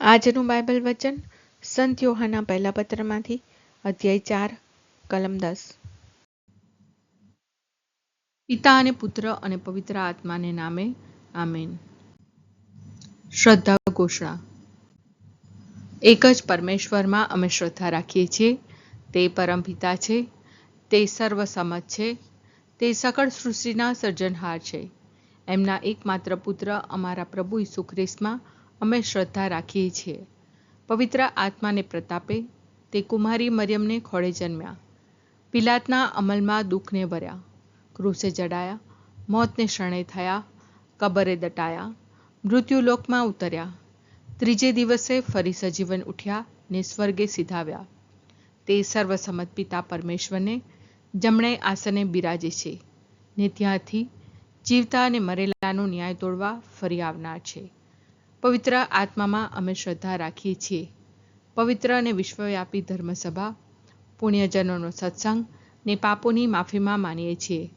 આજનું બાઇબલ વચન સંત યોહાના પહેલા પત્રમાંથી અધ્યાય 4 કલમ 10। પિતા અને પુત્ર અને પવિત્ર આત્માને નામે આમેન। શ્રદ્ધા ઘોષણા। એક જ પરમેશ્વરમાં અમે શ્રદ્ધા રાખીએ છીએ। તે પરમપિતા છે, તે સર્વસમત છે, તે સકળ સૃષ્ટિના સર્જનહાર છે। એમના એકમાત્ર પુત્ર અમારા પ્રભુ ઈસુ ખ્રિસ્તમાં અમે શ્રદ્ધા રાખીએ છીએ। પવિત્ર આત્માને પ્રતાપે તે કુમારી મરિયમને ખોળે જન્મ્યા, પિલાતના અમલમાં દુઃખને ભર્યા, ક્રૂસે જડાયા, મોતને શરણે થયા, કબરે દટાયા, મૃત્યુલોકમાં ઉતર્યા, ત્રીજે દિવસે ફરી સજીવન ઉઠ્યા ને સ્વર્ગે સિધાવ્યા। તે સર્વસમત પિતા પરમેશ્વરને જમણે આસને બિરાજે છે ને ત્યાંથી જીવતા અને મરેલાનો ન્યાય તોડવા ફરી આવનાર છે। પવિત્ર આત્મામાં અમે શ્રદ્ધા રાખીએ છીએ। પવિત્ર અને વિશ્વવ્યાપી ધર્મસભા, પુણ્યજનોનો સત્સંગ ને પાપોની માફીમાં માનીએ છીએ।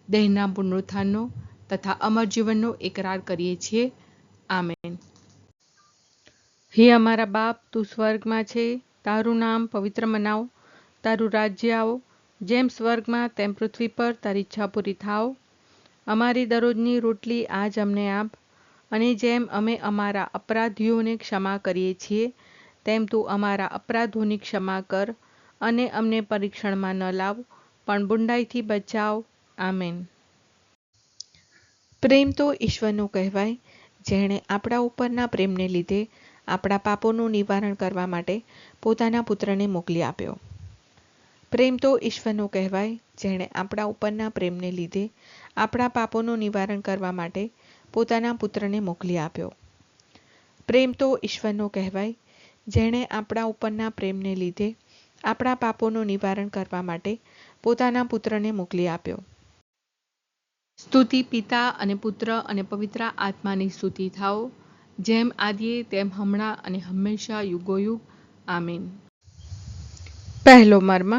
દેહના પુનરુત્થાનનો તથા અમર જીવનનો એકરાર કરીએ છીએ। આમેન। હે અમારા બાપ, તું સ્વર્ગમાં છે, તારું નામ પવિત્ર મનાવો, તારું રાજ્ય આવો, જેમ સ્વર્ગમાં તેમ પૃથ્વી પર તારી ઈચ્છા પૂરી થાવ। અમારી દરરોજની રોટલી આજ અમને આપ, અને જેમ અમે અમારા અપરાધીઓને ક્ષમા કરીએ છીએ તેમ તું અમારા અપરાધોની ક્ષમા કર, અને અમને પરીક્ષણમાં ન લાવ પણ બુંડાઈથી બચાવ। આમેન। પ્રેમ તો ઈશ્વરનો કહેવાય, જેણે આપણા ઉપરના પ્રેમને લીધે આપણા પાપોનું નિવારણ કરવા માટે પોતાના પુત્રને મોકલી આપ્યો। પ્રેમ તો ઈશ્વરનો કહેવાય, જેણે આપણા ઉપરના પ્રેમને લીધે આપણા પાપોનું નિવારણ કરવા માટે પોતાના પુત્રને મોકલી આપ્યો। પ્રેમ તો ઈશ્વરનો કહેવાય, જેણે આપણા ઉપરના પ્રેમને લીધે આપણા પાપોનું નિવારણ કરવા માટે પોતાના પુત્રને મોકલી આપ્યો। સ્તુતિ પિતા અને પુત્ર અને પવિત્ર આત્માની સ્તુતિ થાઓ, જેમ આદિએ તેમ હમણાં અને હંમેશા યુગોયુગ। આમીન। પહેલો મર્મ।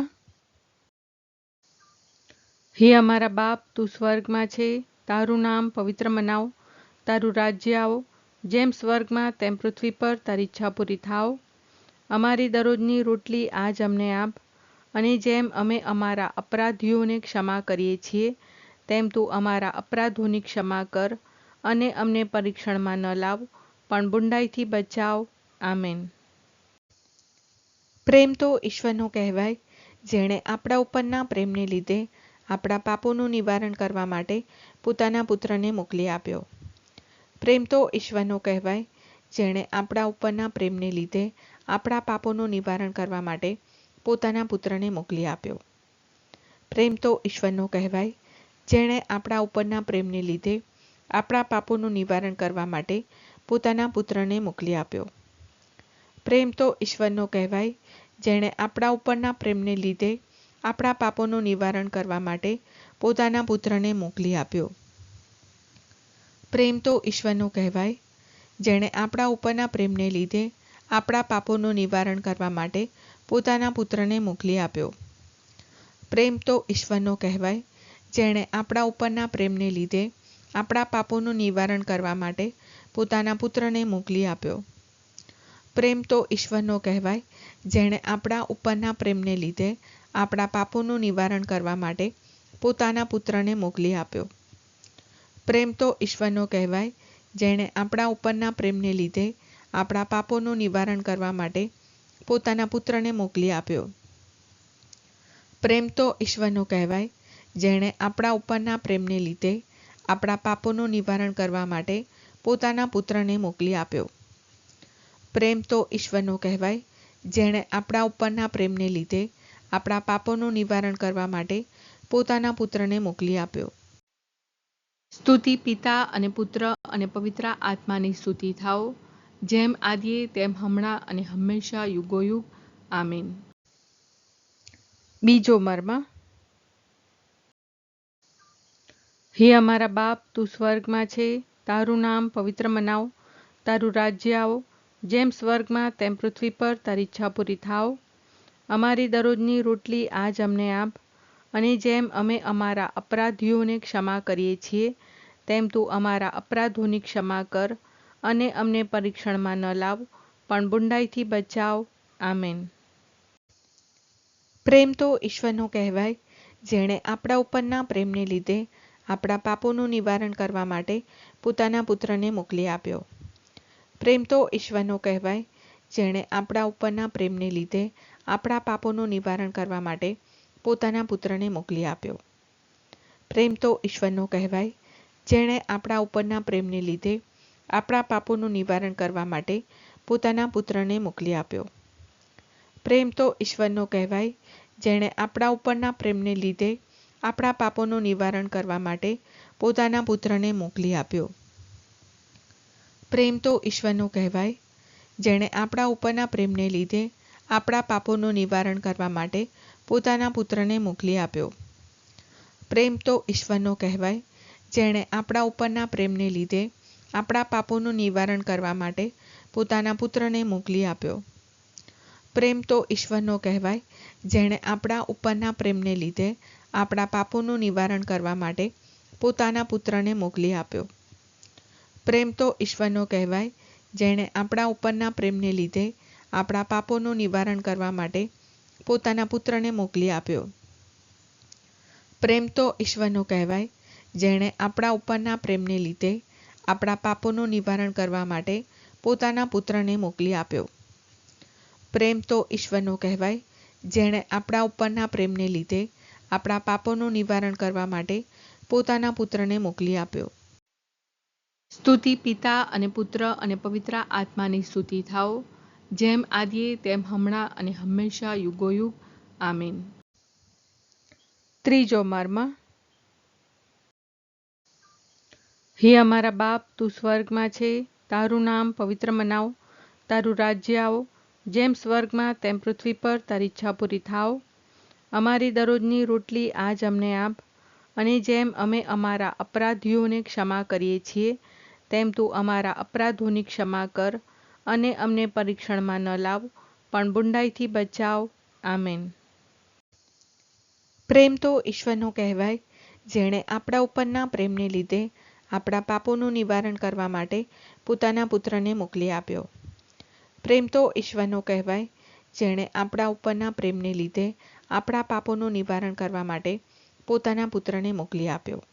હે અમારા બાપ, તું સ્વર્ગમાં છે, તારું નામ પવિત્ર મનાવો, તારું રાજ્ય આવો, જેમ સ્વર્ગમાં તેમ પૃથ્વી પર તારી ઈચ્છા પૂરી થાવ। અમારી દરરોજની રોટલી આજ અમને આપ, અને જેમ અમે અમારા અપરાધીઓને ક્ષમા કરીએ છીએ તેમ તું અમારા અપરાધોની ક્ષમા કર, અને અમને પરીક્ષણમાં ન લાવ પણ બુંડાઈથી બચાવ। આમેન। પ્રેમ તો ઈશ્વરનો કહેવાય, જેણે આપણા ઉપરના પ્રેમને લીધે આપણા પાપોનું નિવારણ કરવા માટે પોતાના પુત્રને મોકલી આપ્યો। પ્રેમ તો ઈશ્વરનો કહેવાય, જેણે આપણા ઉપરના પ્રેમને લીધે આપણા પાપોનું નિવારણ કરવા માટે પોતાના પુત્રને મોકલી આપ્યો। પ્રેમ તો ઈશ્વરનો કહેવાય, જેણે આપણા ઉપરના પ્રેમને લીધે આપણા પાપોનું નિવારણ કરવા માટે પોતાના પુત્રને મોકલી આપ્યો। પ્રેમ તો ઈશ્વરનો કહેવાય, જેણે આપણા ઉપરના પ્રેમને લીધે આપણા પાપોનું નિવારણ કરવા માટે પોતાના પુત્રને મોકલી આપ્યો। પ્રેમ તો ઈશ્વરનો કહેવાય, જેણે આપણા ઉપરના પ્રેમને લીધે આપણા પાપોનું નિવારણ કરવા માટે પોતાના પુત્રને મોકલી આપ્યો। પ્રેમ તો ઈશ્વરનો કહેવાય, જેણે આપણા ઉપરના પ્રેમને લીધે આપણા પાપોનું નિવારણ કરવા માટે પોતાના પુત્રને મોકલી આપ્યો। પ્રેમ તો ઈશ્વરનો કહેવાય, જેણે આપણા ઉપરના પ્રેમને લીધે આપણા પાપોનું નિવારણ કરવા માટે પોતાના પુત્રને મોકલી આપ્યો। પ્રેમ તો ઈશ્વરનો કહેવાય, જેણે આપણા ઉપરના પ્રેમને લીધે આપણા પાપોનું નિવારણ કરવા માટે પોતાના પુત્રને મોકલી આપ્યો। પ્રેમ તો ઈશ્વરનો કહેવાય, જેણે આપણા ઉપરના પ્રેમને લીધે આપણા પાપોનું નિવારણ કરવા માટે પોતાના પુત્રને મોકલી આપ્યો। પ્રેમ તો ઈશ્વરનો કહેવાય, જેણે આપણા ઉપરના પ્રેમને લીધે આપણા પાપોનું નિવારણ કરવા માટે પોતાના પુત્રને મોકલી આપ્યો। સ્તુતિ પિતા અને પુત્ર અને પવિત્ર આત્માની સ્તુતિ થાઓ, જેમ આદિએ તેમ હમણાં અને હંમેશા યુગોયુગ। આમીન। બીજો મર્મ। હે અમારા બાપ, તું સ્વર્ગમાં છે, તારું નામ પવિત્ર મનાવો, તારું રાજ્ય આવો, જેમ સ્વર્ગમાં તેમ પૃથ્વી પર તારી ઈચ્છા પૂરી થાવ। અમારી દરરોજની રોટલી આજ અમને આપ, અને જેમ અમે અમારા અપરાધીઓને ક્ષમા કરીએ છીએ તેમ તું અમારા અપરાધોની ક્ષમા કર, અને અમને પરીક્ષણમાં ન લાવ પણ બુંડાઈથી બચાવ. આમેન. પ્રેમ તો ઈશ્વરનો કહેવાય, જેણે આપણા ઉપરના પ્રેમને લીધે આપણા પાપોનું નિવારણ કરવા માટે પોતાના પુત્રને મોકલી આપ્યો. પ્રેમ તો ઈશ્વરનો કહેવાય, જેણે આપણા ઉપરના પ્રેમને લીધે આપણા પાપોનું નિવારણ કરવા માટે પોતાના પુત્રને મોકલી આપ્યો. પ્રેમ તો ઈશ્વરનો કહેવાય, જેણે આપણા ઉપરના પ્રેમને લીધે આપણા પાપોનું નિવારણ કરવા માટે પોતાના પુત્રને મોકલી આપ્યો. પ્રેમ તો ઈશ્વરનો કહેવાય, જેણે આપણા ઉપરના પ્રેમને લીધે આપણા પાપોનું નિવારણ કરવા માટે પોતાના પુત્રને મોકલી આપ્યો. પ્રેમ તો ઈશ્વરનો કહેવાય, જેણે આપણા ઉપરના પ્રેમને લીધે આપણા પાપોનું નિવારણ કરવા માટે પોતાના પુત્રને મોકલી આપ્યો. પ્રેમ તો ઈશ્વરનો કહેવાય, જેણે આપણા ઉપરના પ્રેમને લીધે આપણા પાપોનું નિવારણ કરવા માટે પોતાના પુત્રને મોકલી આપ્યો. પ્રેમ તો ઈશ્વરનો કહેવાય, જેણે આપણા ઉપરના પ્રેમને લીધે આપણા પાપોનું નિવારણ કરવા માટે પોતાના પુત્રને મોકલી આપ્યો. પ્રેમ તો ઈશ્વરનો કહેવાય, જેણે આપણા ઉપરના પ્રેમને લીધે આપણા પાપોનું નિવારણ કરવા માટે પોતાના પુત્રને મોકલી આપ્યો. પ્રેમ તો ઈશ્વરનો કહેવાય, જેણે આપણા ઉપરના પ્રેમને લીધે આપણા પાપોનું નિવારણ કરવા માટે પોતાના પુત્રને મોકલી આપ્યો. પ્રેમ તો ઈશ્વરનો કહેવાય, જેણે આપણા ઉપરના પ્રેમને લીધે આપણા પાપોનું નિવારણ કરવા માટે પોતાના પુત્રને મોકલી આપ્યો. સ્તુતિ પિતા અને પુત્ર અને પવિત્ર આત્માની સ્તુતિ થાઓ, જેમ આદિએ તેમ હમણાં અને હંમેશા યુગોયુગ. આમીન. ત્રીજો મર્મ. હે અમારા બાપ, તું સ્વર્ગમાં છે, તારું નામ પવિત્ર મનાવ, તારું રાજ્ય આવો, જેમ સ્વર્ગમાં તેમ પૃથ્વી પર તારી ઈચ્છા પૂરી થાવ. અમારી દરરોજની રોટલી આજ અમને આપ, અને જેમ અમે અમારા અપરાધીઓને ક્ષમા કરીએ છીએ, તેમ તું અમારા અપરાધોની ક્ષમા કર, અને અમને પરીક્ષણમાં ન લાવ, પણ બુંડાઈથી બચાવ. આમેન. પ્રેમ તો ઈશ્વરનો કહેવાય, જેણે આપણા ઉપરના પ્રેમને લીધે આપણા પાપોનું નિવારણ કરવા માટે પોતાના પુત્રને મોકલી આપ્યો. પ્રેમ તો ઈશ્વરનો કહેવાય, જેણે આપણા ઉપરના પ્રેમને લીધે આપણા પાપોનું નિવારણ કરવા માટે પોતાના પુત્રને મોકલી આપ્યો.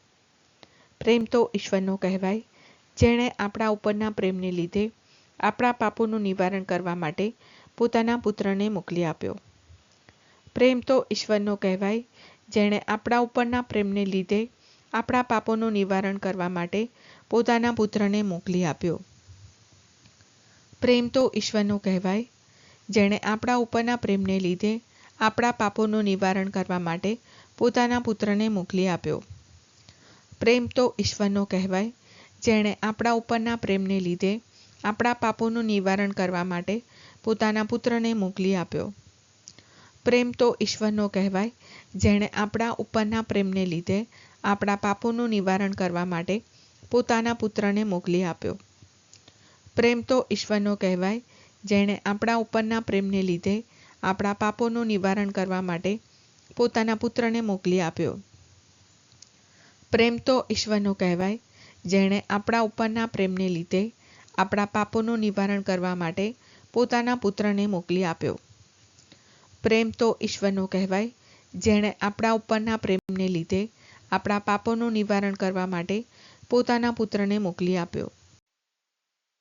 પ્રેમ તો ઈશ્વરનો કહેવાય, જેણે આપણા ઉપરના પ્રેમને લીધે આપણા પાપોનું નિવારણ કરવા માટે પોતાના પુત્રને મોકલી આપ્યો. પ્રેમ તો ઈશ્વરનો કહેવાય, જેણે આપણા ઉપરના પ્રેમને લીધે આપણા પાપોનું નિવારણ કરવા માટે પોતાના પુત્રને મોકલી આપ્યો. પ્રેમ તો ઈશ્વરનો કહેવાય, જેણે આપણા ઉપરના પ્રેમને લીધે આપણા પાપોનું નિવારણ કરવા માટે પોતાના પુત્રને મોકલી આપ્યો. પ્રેમ તો ઈશ્વરનો કહેવાય, જેણે આપણા ઉપરના પ્રેમને લીધે આપણા પાપોનું નિવારણ કરવા માટે પોતાના પુત્રને મોકલી આપ્યો. પ્રેમ તો ઈશ્વરનો કહેવાય, જેણે આપણા ઉપરના પ્રેમને લીધે આપણા પાપોનું નિવારણ કરવા માટે પોતાના પુત્રને મોકલી આપ્યો. પ્રેમ તો ઈશ્વરનો કહેવાય, જેણે આપણા ઉપરના પ્રેમને લીધે આપણા પાપોનું નિવારણ કરવા માટે પોતાના પુત્રને મોકલી આપ્યો. પ્રેમ તો ઈશ્વરનો કહેવાય, જેણે આપણા ઉપરના પ્રેમને લીધે આપણા પાપોનું નિવારણ કરવા માટે પોતાના પુત્રને મોકલી આપ્યો. પ્રેમ તો ઈશ્વરનો કહેવાય, જેણે આપણા ઉપરના પ્રેમને લીધે આપણા પાપોનું નિવારણ કરવા માટે પોતાના પુત્રને મોકલી આપ્યો.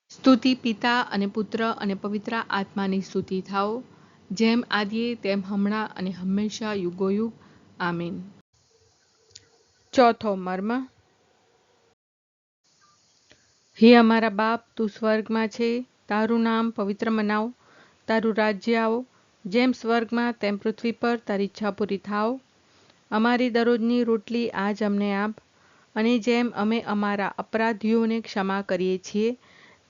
સ્તુતિ પિતા અને પુત્ર અને પવિત્ર આત્માની સ્તુતિ થાઓ, જેમ આદિએ તેમ હમણાં અને હંમેશા યુગોયુગ. આમીન. ચોથો મર્મ. હે અમારા બાપ, તું સ્વર્ગમાં છે, તારું નામ પવિત્ર મનાવ, તારું રાજ્ય આવો, જેમ સ્વર્ગમાં તેમ પૃથ્વી પર તારી ઈચ્છા પૂરી થાવ. અમારી દરરોજની રોટલી આજ અમને આપ, અને જેમ અમે અમારા અપરાધીઓને ક્ષમા કરીએ છીએ,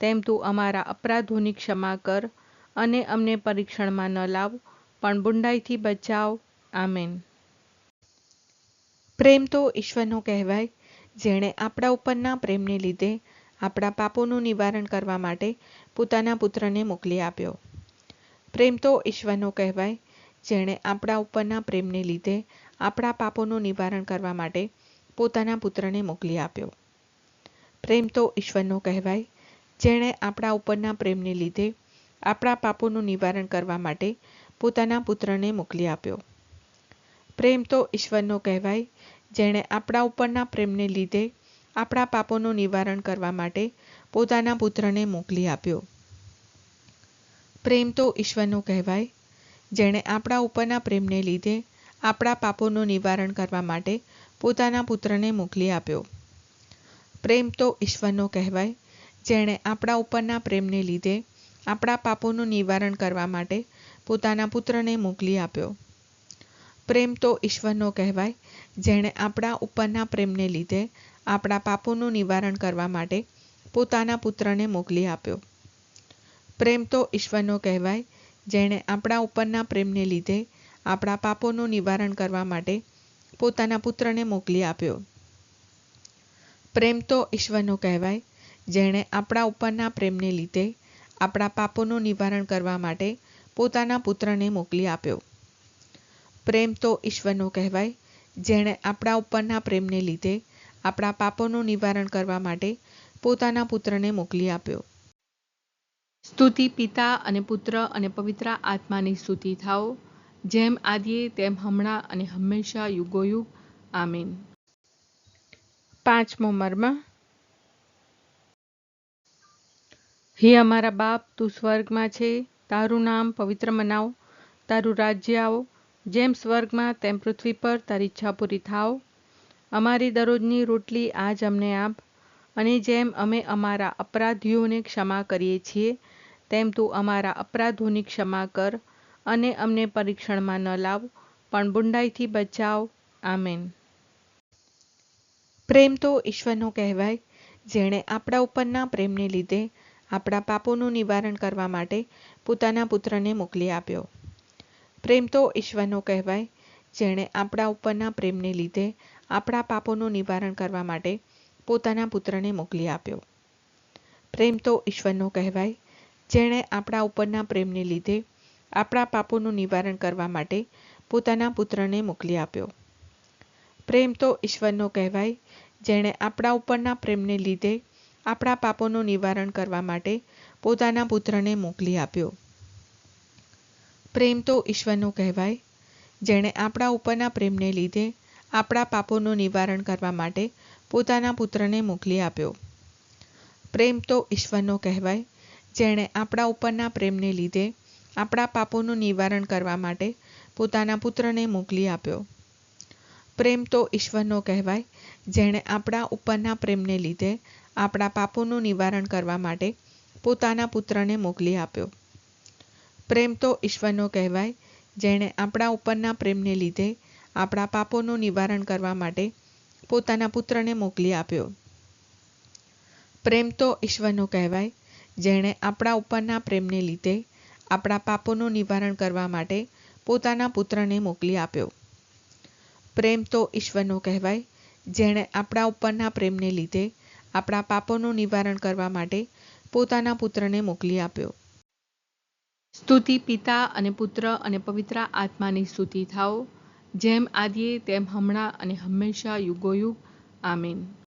તેમ તું અમારા અપરાધોની ક્ષમા કર, અને અમને પરીક્ષણમાં ન લાવ, પણ બુંડાઈથી બચાવ. આમેન. પ્રેમ તો ઈશ્વરનો કહેવાય, જેણે આપણા ઉપરના પ્રેમને લીધે આપણા પાપોનું નિવારણ કરવા માટે પોતાના પુત્રને મોકલી આપ્યો. પ્રેમ તો ઈશ્વરનો કહેવાય, જેણે આપણા ઉપરના પ્રેમને લીધે આપણા પાપોનું નિવારણ કરવા માટે પોતાના પુત્રને મોકલી આપ્યો. પ્રેમ તો ઈશ્વરનો કહેવાય, જેણે આપણા ઉપરના પ્રેમને લીધે આપણા પાપોનું નિવારણ કરવા માટે પોતાના પુત્રને મોકલી આપ્યો. પ્રેમ તો ઈશ્વરનો કહેવાય, જેણે આપણા ઉપરના પ્રેમને લીધે આપણા પાપોનું નિવારણ કરવા માટે પોતાના પુત્રને મોકલી આપ્યો. પ્રેમ તો ઈશ્વરનો કહેવાય, જેણે આપણા ઉપરના પ્રેમને લીધે આપણા પાપોનું નિવારણ કરવા માટે પોતાના પુત્રને મોકલી આપ્યો. પ્રેમ તો ઈશ્વરનો કહેવાય, જેણે આપણા ઉપરના પ્રેમને લીધે આપણા પાપોનું નિવારણ કરવા માટે પોતાના પુત્રને મોકલી આપ્યો. પ્રેમ તો ઈશ્વરનો કહેવાય, જેણે આપણા ઉપરના પ્રેમને લીધે આપણા પાપોનું નિવારણ કરવા માટે પોતાના પુત્રને મોકલી આપ્યો. પ્રેમ તો ઈશ્વરનો કહેવાય, જેણે આપણા ઉપરના પ્રેમને લીધે આપણા પાપોનું નિવારણ કરવા માટે પોતાના પુત્રને મોકલી આપ્યો. પ્રેમ તો ઈશ્વરનો કહેવાય, જેણે આપણા ઉપરના પ્રેમને લીધે આપણા પાપોનું નિવારણ કરવા માટે પોતાના પુત્રને મોકલી આપ્યો. પ્રેમ તો ઈશ્વરનો કહેવાય, જેણે આપણા ઉપરના પ્રેમને લીધે આપણા પાપોનું નિવારણ કરવા માટે પોતાના પુત્રને મોકલી આપ્યો. સ્તુતિ પિતા અને પુત્ર અને પવિત્ર આત્માની સ્તુતિ થાઓ, જેમ આદિએ તેમ હમણાં અને હંમેશા યુગોયુગ. આમીન. પાંચમો મર્મ. હે અમારા બાપ, તું સ્વર્ગમાં છે, તારું નામ પવિત્ર મનાવ, તારું રાજ્ય આવો, જેમ સ્વર્ગમાં તેમ પૃથ્વી પર તારી ઈચ્છા પૂરી થાવ. અમારી દરરોજની રોટલી આજ અમને આપ, અને જેમ અમે અમારા અપરાધીઓને ક્ષમા કરીએ છીએ, તેમ તું અમારા અપરાધોની ક્ષમા કર, અને અમને પરીક્ષણમાં ન લાવ, પણ બુંડાઈથી બચાવ. આમેન. પ્રેમ તો ઈશ્વરનો કહેવાય, જેણે આપણા ઉપરના પ્રેમને લીધે આપણા પાપોનું નિવારણ કરવા માટે પોતાના પુત્રને મોકલી આપ્યો. પ્રેમ તો ઈશ્વરનો કહેવાય, જેણે આપણા ઉપરના પ્રેમને લીધે આપણા પાપોનું નિવારણ કરવા માટે પોતાના પુત્રને મોકલી આપ્યો. પ્રેમ તો ઈશ્વરનો કહેવાય, જેણે આપણા ઉપરના પ્રેમને લીધે આપણા પાપોનું નિવારણ કરવા માટે પોતાના પુત્રને મોકલી આપ્યો. પ્રેમ તો ઈશ્વરનો કહેવાય, જેણે આપણા ઉપરના પ્રેમને લીધે આપણા પાપોનું નિવારણ કરવા માટે પોતાના પુત્રને મોકલી આપ્યો. પ્રેમ તો ઈશ્વરનો કહેવાય, જેણે આપણા ઉપરના પ્રેમને લીધે આપણા પાપોનું નિવારણ કરવા માટે પોતાના પુત્રને મોકલી આપ્યો. પ્રેમ તો ઈશ્વરનો કહેવાય, જેણે આપણા ઉપરના પ્રેમને લીધે આપણા પાપોનું નિવારણ કરવા માટે પોતાના પુત્રને મોકલી આપ્યો. પ્રેમ તો ઈશ્વરનો કહેવાય, જેણે આપણા ઉપરના પ્રેમને લીધે આપણા પાપોનું નિવારણ કરવા માટે પોતાના પુત્રને મોકલી આપ્યો. પ્રેમ તો ઈશ્વરનો કહેવાય, જેણે આપણા ઉપરના પ્રેમને લીધે આપણા પાપોનું નિવારણ કરવા માટે પોતાના પુત્રને મોકલી આપ્યો. પ્રેમ તો ઈશ્વરનો કહેવાય, જેણે આપણા ઉપરના પ્રેમને લીધે આપણા પાપોનું નિવારણ કરવા માટે પોતાના પુત્રને મોકલી આપ્યો. પ્રેમ તો ઈશ્વરનો કહેવાય, જેણે આપણા ઉપરના પ્રેમને લીધે આપણા પાપોનું નિવારણ કરવા માટે પોતાના પુત્રને મોકલી આપ્યો. સ્તુતિ પિતા અને પુત્ર અને પવિત્ર આત્માની સ્તુતિ થાઓ, જેમ આદિએ તેમ હમણાં અને હંમેશા યુગોયુગ. આમીન.